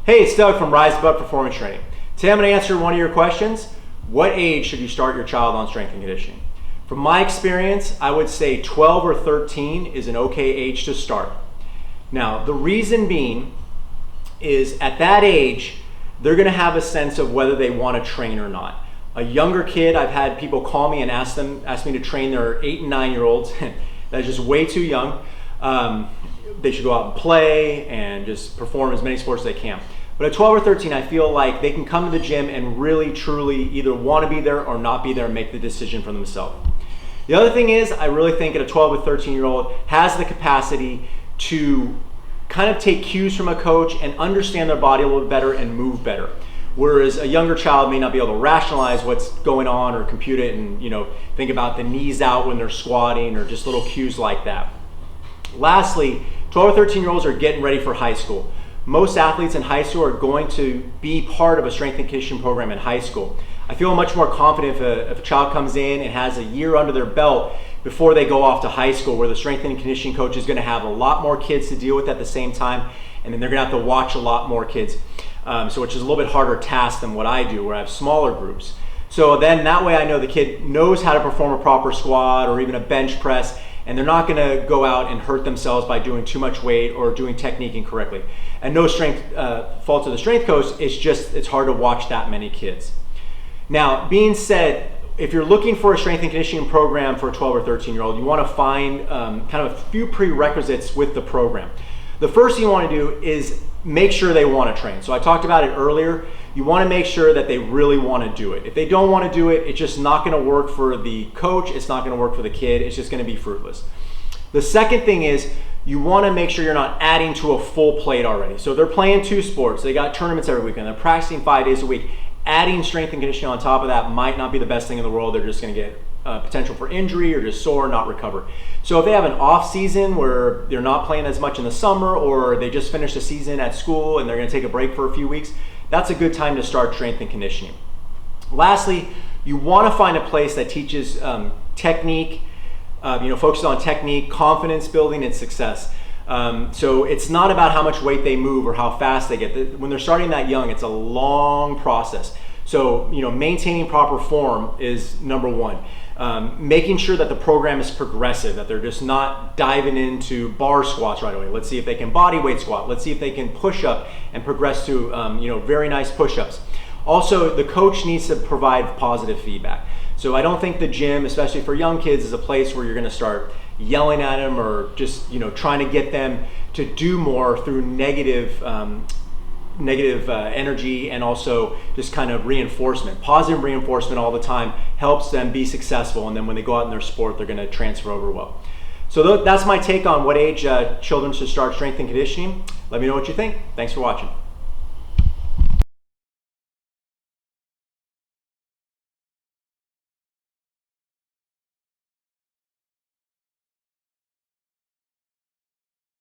Hey, it's Doug from Rise Above Performance Training. Today I'm going to answer one of your questions. What age should you start your child on strength and conditioning? From my experience, I would say 12 or 13 is an okay age to start. Now, the reason being is at that age, they're going to have a sense of whether they want to train or not. A younger kid, I've had people call me and ask me to train their 8 and 9-year-olds. That's just way too young. They should go out and play and just perform as many sports as they can. But at 12 or 13, I feel like they can come to the gym and really, truly either want to be there or not be there and make the decision for themselves. The other thing is, I really think that a 12 or 13-year-old has the capacity to kind of take cues from a coach and understand their body a little bit better and move better. Whereas a younger child may not be able to rationalize what's going on or compute it and think about the knees out when they're squatting or just little cues like that. Lastly, 12 or 13-year-olds are getting ready for high school. Most athletes in high school are going to be part of a strength and conditioning program in high school. I feel much more confident if a child comes in and has a year under their belt before they go off to high school, where the strength and conditioning coach is going to have a lot more kids to deal with at the same time, and then they're going to have to watch a lot more kids, which is a little bit harder task than what I do, where I have smaller groups. So then that way I know the kid knows how to perform a proper squat or even a bench press, and they're not going to go out and hurt themselves by doing too much weight or doing technique incorrectly. And no fault to the strength coach, it's hard to watch that many kids. Now, being said, if you're looking for a strength and conditioning program for a 12 or 13-year-old, you want to find kind of a few prerequisites with the program. The first thing you want to do is make sure they want to train. So I talked about it earlier. You want to make sure that they really want to do it. If they don't want to do it, it's just not going to work for the coach. It's not going to work for the kid. It's just going to be fruitless. The second thing is you want to make sure you're not adding to a full plate already. So they're playing 2 sports. They got tournaments every weekend. They're practicing 5 days a week. Adding strength and conditioning on top of that might not be the best thing in the world. They're just going to get potential for injury or just sore, not recover. So if they have an off season where they're not playing as much in the summer, or they just finished a season at school and they're going to take a break for a few weeks, that's a good time to start strength and conditioning. Lastly, you want to find a place that teaches technique, focuses on technique, confidence building, and success. So it's not about how much weight they move or how fast they get. When they're starting that young, it's a long process. So maintaining proper form is number one. Making sure that the program is progressive, that they're just not diving into bar squats right away. Let's see if they can body weight squat. Let's see if they can push up and progress to very nice push-ups. Also, the coach needs to provide positive feedback. So I don't think the gym, especially for young kids, is a place where you're going to start yelling at them or just trying to get them to do more through negative energy, and also just kind of reinforcement. Positive reinforcement all the time helps them be successful, and then when they go out in their sport, they're going to transfer over well. So that's my take on what age children should start strength and conditioning. Let me know what you think. Thanks for watching.